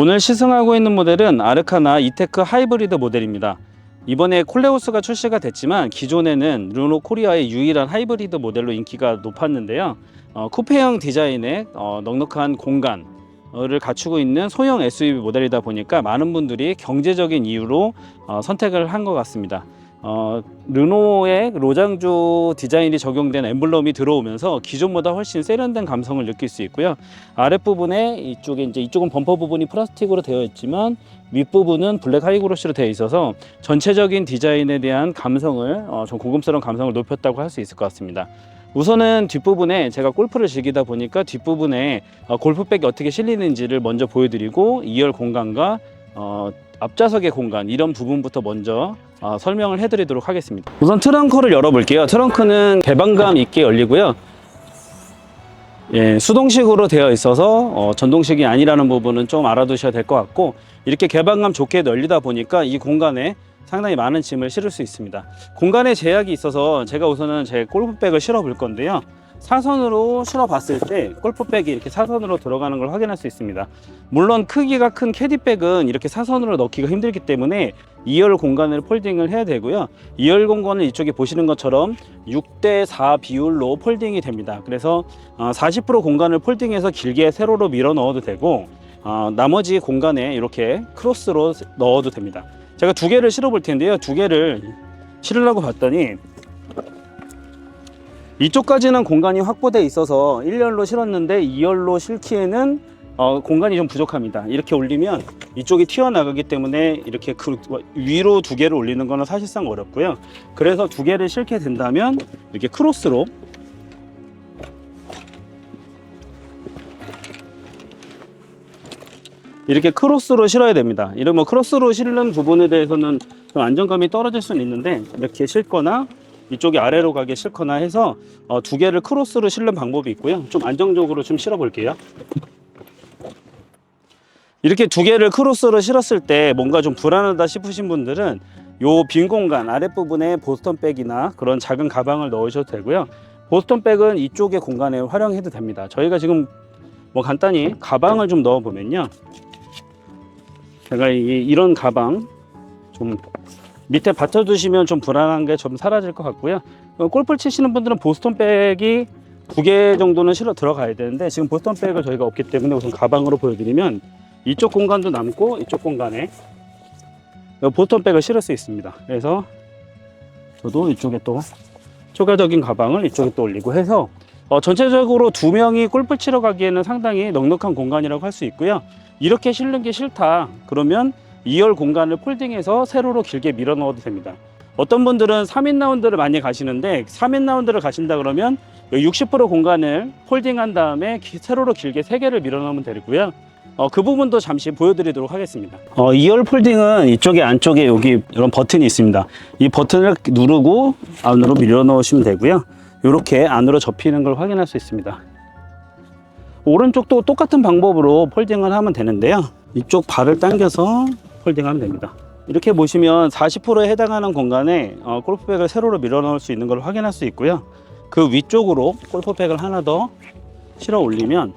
오늘 시승하고 있는 모델은 아르카나 이테크 하이브리드 모델입니다. 이번에 콜레오스가 출시가 됐지만 기존에는 르노 코리아의 유일한 하이브리드 모델로 인기가 높았는데요. 쿠페형 디자인의 넉넉한 공간을 갖추고 있는 소형 SUV 모델이다 보니까 많은 분들이 경제적인 이유로 선택을 한 것 같습니다. 르노의 로장조 디자인이 적용된 엠블럼이 들어오면서 기존보다 훨씬 세련된 감성을 느낄 수 있고요. 아랫부분에 이쪽은 범퍼 부분이 플라스틱으로 되어 있지만 윗부분은 블랙 하이그로시로 되어 있어서 전체적인 디자인에 대한 감성을 좀 고급스러운 감성을 높였다고 할 수 있을 것 같습니다. 우선은 뒷부분에 제가 골프를 즐기다 보니까 뒷부분에 골프백이 어떻게 실리는지를 먼저 보여드리고 2열 공간과 앞좌석의 공간 이런 부분부터 먼저 설명을 해드리도록 하겠습니다. 우선 트렁크를 열어볼게요. 트렁크는 개방감 있게 열리고요. 수동식으로 되어 있어서 전동식이 아니라는 부분은 좀 알아두셔야 될 것 같고, 이렇게 개방감 좋게 열리다 보니까 이 공간에 상당히 많은 짐을 실을 수 있습니다. 공간에 제약이 있어서 제가 우선은 제 골프백을 실어 볼 건데요. 사선으로 실어 봤을 때 골프백이 이렇게 사선으로 들어가는 걸 확인할 수 있습니다. 물론 크기가 큰 캐디백은 이렇게 사선으로 넣기가 힘들기 때문에 2열 공간을 폴딩을 해야 되고요. 2열 공간은 이쪽에 보시는 것처럼 6대4 비율로 폴딩이 됩니다. 그래서 40% 공간을 폴딩해서 길게 세로로 밀어 넣어도 되고, 나머지 공간에 이렇게 크로스로 넣어도 됩니다. 제가 두 개를 실어 볼 텐데요. 두 개를 실으려고 봤더니 이쪽까지는 공간이 확보되어 있어서 1열로 실었는데 2열로 실기에는 공간이 좀 부족합니다. 이렇게 올리면 이쪽이 튀어나가기 때문에 이렇게 위로 두 개를 올리는 거는 사실상 어렵고요. 그래서 두 개를 실게 된다면 이렇게 크로스로 실어야 됩니다. 이런 크로스로 실는 부분에 대해서는 좀 안정감이 떨어질 수는 있는데, 이렇게 실거나 이쪽이 아래로 가게 실거나 해서 두 개를 크로스로 실는 방법이 있고요. 좀 안정적으로 좀 실어 볼게요. 이렇게 두 개를 크로스로 실었을 때 뭔가 좀 불안하다 싶으신 분들은 요 빈 공간 아랫부분에 보스턴백이나 그런 작은 가방을 넣으셔도 되고요. 보스턴백은 이쪽의 공간에 활용해도 됩니다. 저희가 지금 간단히 가방을 좀 넣어 보면요, 제가 이런 가방 좀 밑에 받쳐두시면 좀 불안한 게 좀 사라질 것 같고요. 골프를 치시는 분들은 보스턴백이 두 개 정도는 실어 들어가야 되는데, 지금 보스턴백을 저희가 없기 때문에 우선 가방으로 보여드리면 이쪽 공간도 남고 이쪽 공간에 보스턴백을 실을 수 있습니다. 그래서 저도 이쪽에 또 추가적인 가방을 이쪽에 또 올리고 해서 전체적으로 두 명이 골프 치러 가기에는 상당히 넉넉한 공간이라고 할 수 있고요. 이렇게 실는 게 싫다 그러면 2열 공간을 폴딩해서 세로로 길게 밀어 넣어도 됩니다. 어떤 분들은 3인 라운드를 많이 가시는데 3인 라운드를 가신다 그러면 60% 공간을 폴딩한 다음에 세로로 길게 3개를 밀어 넣으면 되고요. 그 부분도 잠시 보여드리도록 하겠습니다. 2열 폴딩은 이쪽에 안쪽에 여기 이런 버튼이 있습니다. 이 버튼을 누르고 안으로 밀어 넣으시면 되고요. 이렇게 안으로 접히는 걸 확인할 수 있습니다. 오른쪽도 똑같은 방법으로 폴딩을 하면 되는데요. 이쪽 발을 당겨서 폴딩하면 됩니다. 이렇게 보시면 40%에 해당하는 공간에 골프백을 세로로 밀어 넣을 수 있는 걸 확인할 수 있고요. 그 위쪽으로 골프백을 하나 더 실어 올리면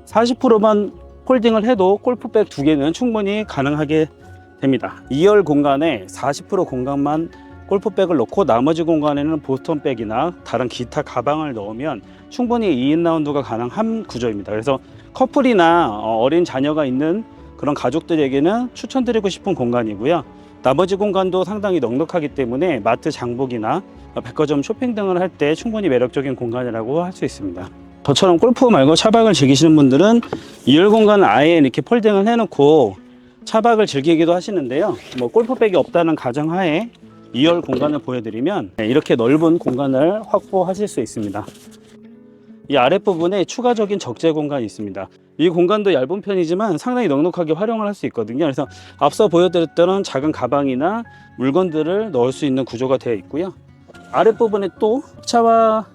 40%만 폴딩을 해도 골프백 두 개는 충분히 가능하게 됩니다. 2열 공간에 40% 공간만 골프백을 넣고 나머지 공간에는 보스턴백이나 다른 기타 가방을 넣으면 충분히 2인 라운드가 가능한 구조입니다. 그래서 커플이나 어린 자녀가 있는 그런 가족들에게는 추천드리고 싶은 공간이고요. 나머지 공간도 상당히 넉넉하기 때문에 마트 장복이나 백화점 쇼핑 등을 할 때 충분히 매력적인 공간이라고 할 수 있습니다. 저처럼 골프 말고 차박을 즐기시는 분들은 2열 공간을 아예 이렇게 폴딩을 해놓고 차박을 즐기기도 하시는데요. 골프백이 없다는 가정하에 2열 공간을 보여드리면 이렇게 넓은 공간을 확보하실 수 있습니다. 이 아랫부분에 추가적인 적재 공간이 있습니다. 이 공간도 얇은 편이지만 상당히 넉넉하게 활용을 할 수 있거든요. 그래서 앞서 보여드렸던 작은 가방이나 물건들을 넣을 수 있는 구조가 되어 있고요. 아랫부분에 또 차와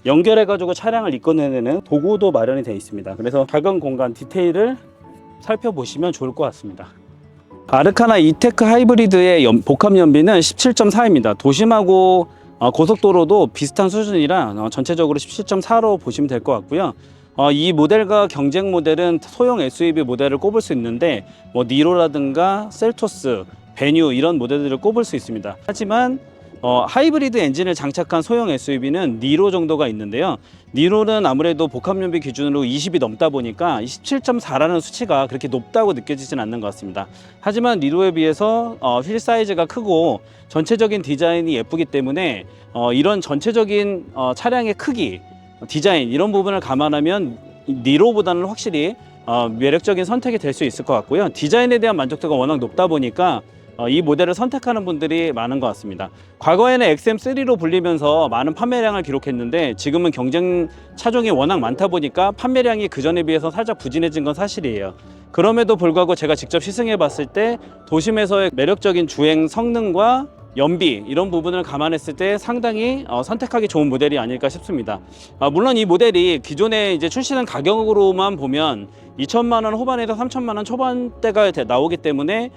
연결해 가지고 차량을 이끌어내는 도구도 마련이 되어 있습니다. 그래서 작은 공간 디테일을 살펴보시면 좋을 것 같습니다. 아르카나 이테크 하이브리드의 복합 연비는 17.4입니다. 도심하고 고속도로도 비슷한 수준이라 전체적으로 17.4로 보시면 될 것 같고요. 이 모델과 경쟁 모델은 소형 SUV 모델을 꼽을 수 있는데 뭐 니로라든가 셀토스, 베뉴 이런 모델들을 꼽을 수 있습니다. 하지만 하이브리드 엔진을 장착한 소형 SUV는 니로 정도가 있는데요. 니로는 아무래도 복합연비 기준으로 20이 넘다 보니까 17.4라는 수치가 그렇게 높다고 느껴지진 않는 것 같습니다. 하지만 니로에 비해서 휠 사이즈가 크고 전체적인 디자인이 예쁘기 때문에 이런 전체적인 차량의 크기, 디자인 이런 부분을 감안하면 니로보다는 확실히 매력적인 선택이 될 수 있을 것 같고요. 디자인에 대한 만족도가 워낙 높다 보니까 이 모델을 선택하는 분들이 많은 것 같습니다. 과거에는 XM3로 불리면서 많은 판매량을 기록했는데 지금은 경쟁 차종이 워낙 많다 보니까 판매량이 그전에 비해서 살짝 부진해진 건 사실이에요. 그럼에도 불구하고 제가 직접 시승해 봤을 때 도심에서의 매력적인 주행 성능과 연비 이런 부분을 감안했을 때 상당히 선택하기 좋은 모델이 아닐까 싶습니다. 물론 이 모델이 기존에 이제 출시된 가격으로만 보면 2천만 원 후반에서 3천만 원 초반대가 나오기 때문에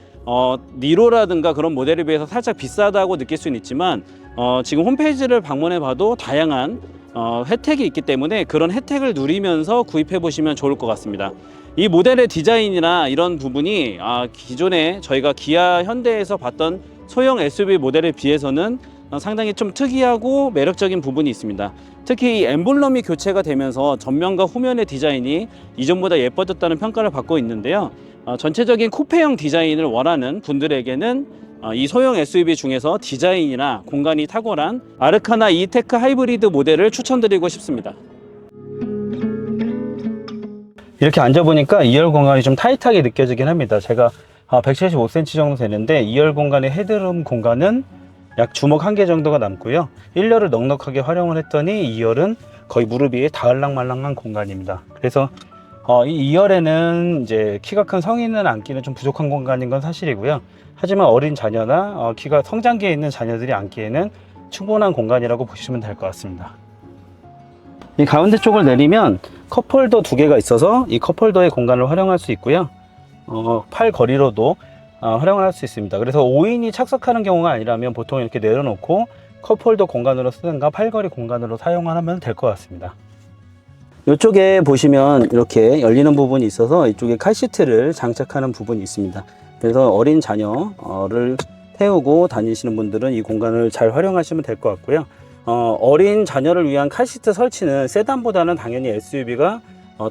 니로라든가 그런 모델에 비해서 살짝 비싸다고 느낄 수는 있지만 지금 홈페이지를 방문해 봐도 다양한 혜택이 있기 때문에 그런 혜택을 누리면서 구입해 보시면 좋을 것 같습니다. 이 모델의 디자인이나 이런 부분이 기존에 저희가 기아 현대에서 봤던 소형 SUV 모델에 비해서는 상당히 좀 특이하고 매력적인 부분이 있습니다. 특히 이 엠블럼이 교체가 되면서 전면과 후면의 디자인이 이전보다 예뻐졌다는 평가를 받고 있는데요. 전체적인 쿠페형 디자인을 원하는 분들에게는 이 소형 SUV 중에서 디자인이나 공간이 탁월한 아르카나 이테크 하이브리드 모델을 추천드리고 싶습니다. 이렇게 앉아보니까 2열 공간이 좀 타이트하게 느껴지긴 합니다. 제가 175cm 정도 되는데 2열 공간의 헤드룸 공간은 약 주먹 1개 정도가 남고요. 1열을 넉넉하게 활용을 했더니 2열은 거의 무릎 위에 닿을랑말랑한 공간입니다. 그래서 이 2열에는 이제 키가 큰 성인은 앉기는 좀 부족한 공간인 건 사실이고요. 하지만 어린 자녀나 키가 성장기에 있는 자녀들이 앉기에는 충분한 공간이라고 보시면 될 것 같습니다. 이 가운데 쪽을 내리면 컵홀더 2개가 있어서 이 컵홀더의 공간을 활용할 수 있고요. 팔 거리로도 활용을 할 수 있습니다. 그래서 5인이 착석하는 경우가 아니라면 보통 이렇게 내려놓고 컵홀더 공간으로 쓰든가 팔걸이 공간으로 사용하면 될 것 같습니다. 이쪽에 보시면 이렇게 열리는 부분이 있어서 이쪽에 칼시트를 장착하는 부분이 있습니다. 그래서 어린 자녀를 태우고 다니시는 분들은 이 공간을 잘 활용하시면 될 것 같고요. 어린 자녀를 위한 칼시트 설치는 세단보다는 당연히 SUV가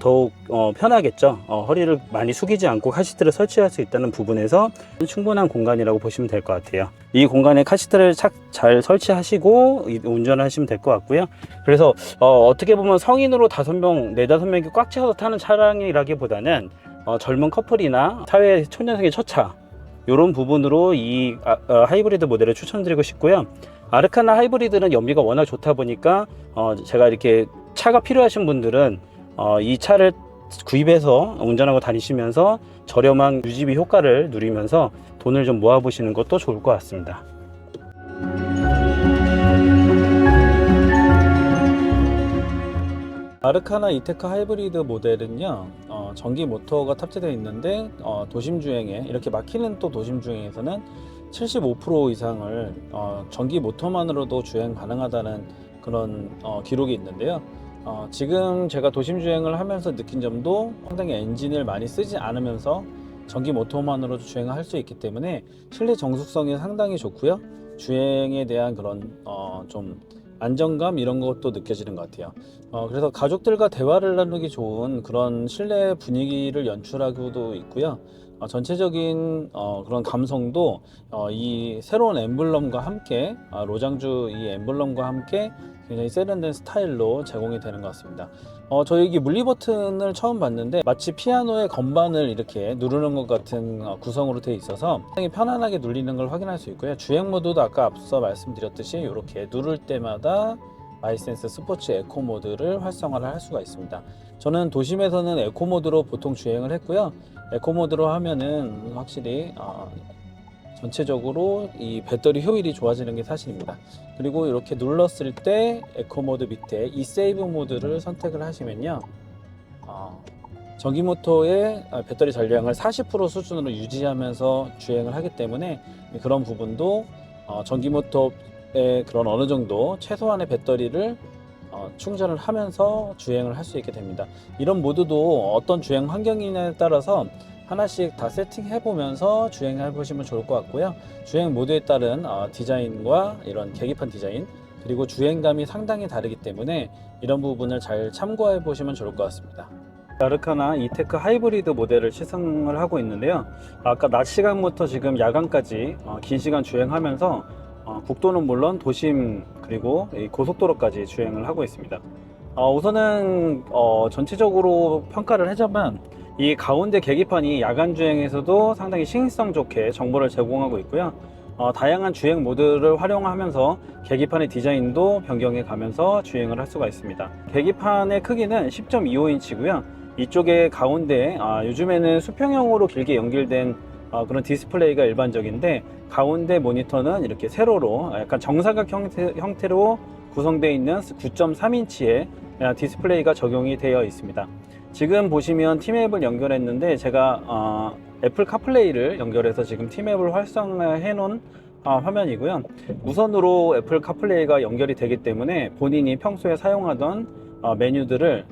더욱 편하겠죠. 허리를 많이 숙이지 않고 카시트를 설치할 수 있다는 부분에서 충분한 공간이라고 보시면 될 것 같아요. 이 공간에 카시트를 잘 설치하시고 운전하시면 될 것 같고요. 그래서 어떻게 보면 성인으로 5명, 4, 5명이 꽉 채워서 타는 차량이라기보다는 젊은 커플이나 사회 초년생의 첫차 이런 부분으로 이 하이브리드 모델을 추천드리고 싶고요. 아르카나 하이브리드는 연비가 워낙 좋다 보니까 제가 이렇게 차가 필요하신 분들은 이 차를 구입해서 운전하고 다니시면서 저렴한 유지비 효과를 누리면서 돈을 좀 모아 보시는 것도 좋을 것 같습니다. 아르카나 이테크 하이브리드 모델은요, 전기 모터가 탑재되어 있는데 도심 주행에 이렇게 막히는 또 도심 주행에서는 75% 이상을 전기 모터만으로도 주행 가능하다는 그런 기록이 있는데요. 지금 제가 도심 주행을 하면서 느낀 점도 상당히 엔진을 많이 쓰지 않으면서 전기 모터만으로도 주행을 할 수 있기 때문에 실내 정숙성이 상당히 좋고요. 주행에 대한 그런 좀 안정감 이런 것도 느껴지는 것 같아요. 그래서 가족들과 대화를 나누기 좋은 그런 실내 분위기를 연출하고도 있고요. 전체적인 그런 감성도 이 새로운 엠블럼과 함께 로장주 이 엠블럼과 함께 굉장히 세련된 스타일로 제공이 되는 것 같습니다. 저 여기 물리 버튼을 처음 봤는데 마치 피아노의 건반을 이렇게 누르는 것 같은 구성으로 되어 있어서 굉장히 편안하게 눌리는 걸 확인할 수 있고요. 주행 모드도 아까 앞서 말씀드렸듯이 이렇게 누를 때마다 마이센스 스포츠 에코 모드를 활성화를 할 수가 있습니다. 저는 도심에서는 에코 모드로 보통 주행을 했고요. 에코 모드로 하면은 확실히 전체적으로 이 배터리 효율이 좋아지는 게 사실입니다. 그리고 이렇게 눌렀을 때 에코 모드 밑에 이 세이브 모드를 선택을 하시면요, 전기 모터의 배터리 전량을 40% 수준으로 유지하면서 주행을 하기 때문에 그런 부분도 전기 모터의 그런 어느 정도 최소한의 배터리를 충전을 하면서 주행을 할 수 있게 됩니다. 이런 모드도 어떤 주행 환경이냐에 따라서 하나씩 다 세팅해 보면서 주행해 보시면 좋을 것 같고요. 주행 모드에 따른 디자인과 이런 계기판 디자인, 그리고 주행감이 상당히 다르기 때문에 이런 부분을 잘 참고해 보시면 좋을 것 같습니다. 아르카나 이테크 하이브리드 모델을 시승을 하고 있는데요. 아까 낮 시간부터 지금 야간까지 긴 시간 주행하면서 국도는 물론 도심 그리고 이 고속도로까지 주행을 하고 있습니다. 우선은 전체적으로 평가를 하자면 이 가운데 계기판이 야간 주행에서도 상당히 시인성 좋게 정보를 제공하고 있고요. 다양한 주행 모드를 활용하면서 계기판의 디자인도 변경해 가면서 주행을 할 수가 있습니다. 계기판의 크기는 10.25인치고요. 이쪽에 가운데 요즘에는 수평형으로 길게 연결된 그런 디스플레이가 일반적인데, 가운데 모니터는 이렇게 세로로 약간 정사각 형태로 구성되어 있는 9.3인치의 디스플레이가 적용이 되어 있습니다. 지금 보시면 티맵을 연결했는데 제가 애플 카플레이를 연결해서 지금 티맵을 활성화해 놓은 화면이고요. 무선으로 애플 카플레이가 연결이 되기 때문에 본인이 평소에 사용하던 메뉴들을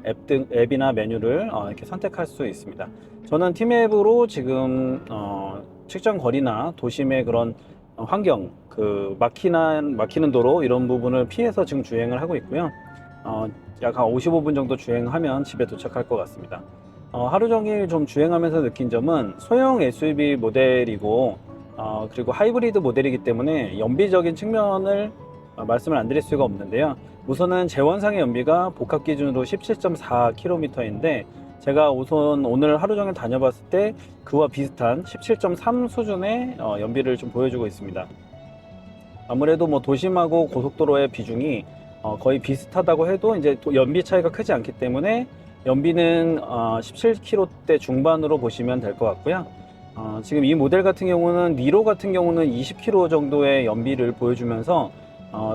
앱이나 메뉴를 이렇게 선택할 수 있습니다. 저는 티맵으로 지금 측정 거리나 도심의 그런 환경, 막히는 도로 이런 부분을 피해서 지금 주행을 하고 있고요. 약 한 55분 정도 주행하면 집에 도착할 것 같습니다. 하루 종일 좀 주행하면서 느낀 점은 소형 SUV 모델이고 그리고 하이브리드 모델이기 때문에 연비적인 측면을 말씀을 안 드릴 수가 없는데요. 우선은 제원상의 연비가 복합 기준으로 17.4km인데 제가 우선 오늘 하루 종일 다녀봤을 때 그와 비슷한 17.3 수준의 연비를 좀 보여주고 있습니다. 아무래도 뭐 도심하고 고속도로의 비중이 거의 비슷하다고 해도 이제 연비 차이가 크지 않기 때문에 연비는 17km대 중반으로 보시면 될 것 같고요. 지금 이 모델 같은 경우는 니로 같은 경우는 20km 정도의 연비를 보여주면서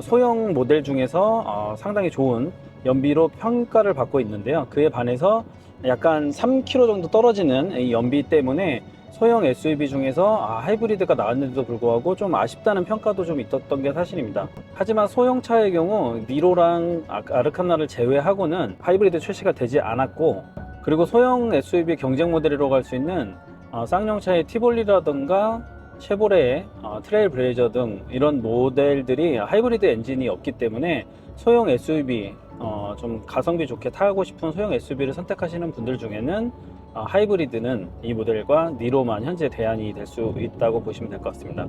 소형 모델 중에서 상당히 좋은 연비로 평가를 받고 있는데요. 그에 반해서 약간 3km 정도 떨어지는 이 연비 때문에 소형 SUV 중에서 하이브리드가 나왔는데도 불구하고 좀 아쉽다는 평가도 좀 있었던 게 사실입니다. 하지만 소형차의 경우 니로랑 아르카나를 제외하고는 하이브리드 출시가 되지 않았고, 그리고 소형 SUV 경쟁 모델이라고 할 수 있는 쌍용차의 티볼리라든가 쉐보레의 트레일 블레이저 등 이런 모델들이 하이브리드 엔진이 없기 때문에 소형 SUV 좀 가성비 좋게 타고 싶은 소형 SUV를 선택하시는 분들 중에는 하이브리드는 이 모델과 니로만 현재 대안이 될 수 있다고 보시면 될 것 같습니다.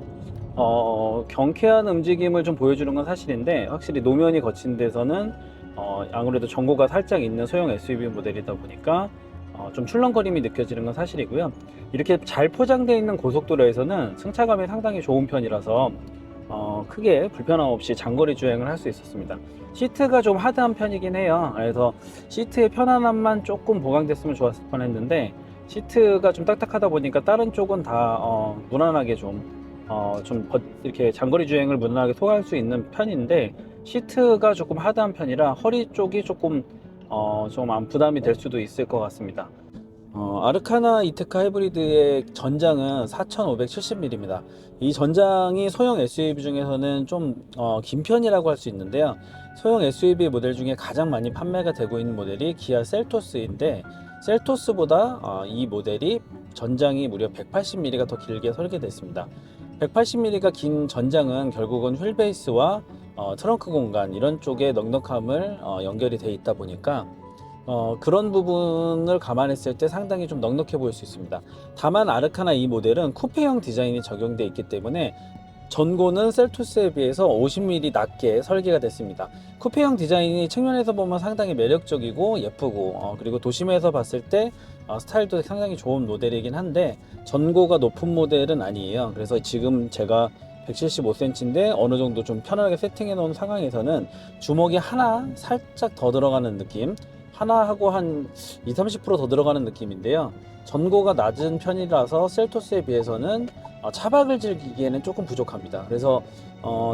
경쾌한 움직임을 좀 보여주는 건 사실인데, 확실히 노면이 거친 데서는 아무래도 전고가 살짝 있는 소형 SUV 모델이다 보니까 좀 출렁거림이 느껴지는 건 사실이고요. 이렇게 잘 포장되어 있는 고속도로에서는 승차감이 상당히 좋은 편이라서 크게 불편함 없이 장거리 주행을 할 수 있었습니다. 시트가 좀 하드한 편이긴 해요. 그래서 시트의 편안함만 조금 보강됐으면 좋았을 뻔했는데, 시트가 좀 딱딱하다 보니까 다른 쪽은 다 무난하게 이렇게 장거리 주행을 무난하게 소화할 수 있는 편인데, 시트가 조금 하드한 편이라 허리 쪽이 조금 좀 부담이 될 수도 있을 것 같습니다. 아르카나 이테크 하이브리드의 전장은 4570mm입니다. 이 전장이 소형 SUV 중에서는 좀 긴 편이라고 할 수 있는데요. 소형 SUV 모델 중에 가장 많이 판매가 되고 있는 모델이 기아 셀토스인데, 셀토스보다 이 모델이 전장이 무려 180mm가 더 길게 설계됐습니다. 180mm가 긴 전장은 결국은 휠베이스와 트렁크 공간 이런 쪽에 넉넉함을 연결이 돼 있다 보니까 그런 부분을 감안했을 때 상당히 좀 넉넉해 보일 수 있습니다. 다만 아르카나 이 모델은 쿠페형 디자인이 적용되어 있기 때문에 전고는 셀토스에 비해서 50mm 낮게 설계가 됐습니다. 쿠페형 디자인이 측면에서 보면 상당히 매력적이고 예쁘고 그리고 도심에서 봤을 때 스타일도 상당히 좋은 모델이긴 한데 전고가 높은 모델은 아니에요. 그래서 지금 제가 175cm인데 어느 정도 좀 편하게 세팅해 놓은 상황에서는 주먹이 하나 살짝 더 들어가는 느낌, 하나 하고 한 20-30% 더 들어가는 느낌인데요. 전고가 낮은 편이라서 셀토스에 비해서는 차박을 즐기기에는 조금 부족합니다. 그래서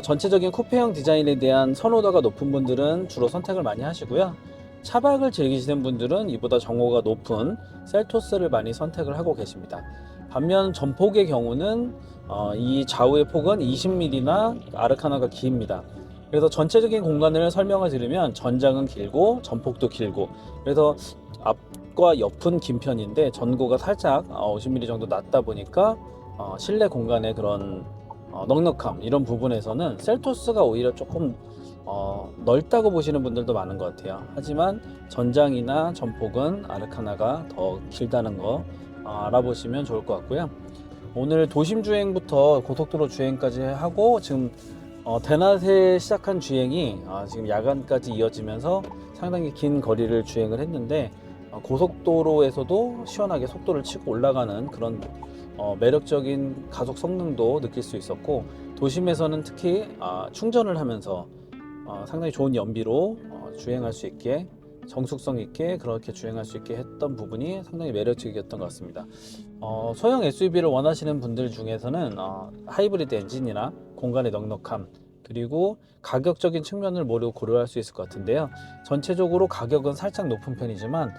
전체적인 쿠페형 디자인에 대한 선호도가 높은 분들은 주로 선택을 많이 하시고요. 차박을 즐기시는 분들은 이보다 정고가 높은 셀토스를 많이 선택을 하고 계십니다. 반면 전폭의 경우는 이 좌우의 폭은 20mm나 아르카나가 깁니다. 그래서 전체적인 공간을 설명을 드리면 전장은 길고 전폭도 길고, 그래서 앞과 옆은 긴 편인데 전고가 살짝 50mm 정도 낮다 보니까 실내 공간의 그런 넉넉함, 이런 부분에서는 셀토스가 오히려 조금 넓다고 보시는 분들도 많은 것 같아요. 하지만 전장이나 전폭은 아르카나가 더 길다는 거 알아보시면 좋을 것 같고요. 오늘 도심 주행부터 고속도로 주행까지 하고, 지금 대낮에 시작한 주행이 지금 야간까지 이어지면서 상당히 긴 거리를 주행을 했는데, 고속도로에서도 시원하게 속도를 치고 올라가는 그런 매력적인 가속 성능도 느낄 수 있었고, 도심에서는 특히 충전을 하면서 상당히 좋은 연비로 주행할 수 있게, 정숙성 있게 그렇게 주행할 수 있게 했던 부분이 상당히 매력적이었던 것 같습니다. 소형 SUV를 원하시는 분들 중에서는 하이브리드 엔진이나 공간의 넉넉함, 그리고 가격적인 측면을 모두 고려할 수 있을 것 같은데요. 전체적으로 가격은 살짝 높은 편이지만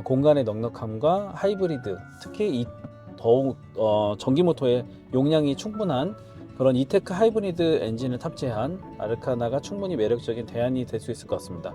공간의 넉넉함과 하이브리드, 특히 더욱 전기 모터의 용량이 충분한 그런 이테크 하이브리드 엔진을 탑재한 아르카나가 충분히 매력적인 대안이 될 수 있을 것 같습니다.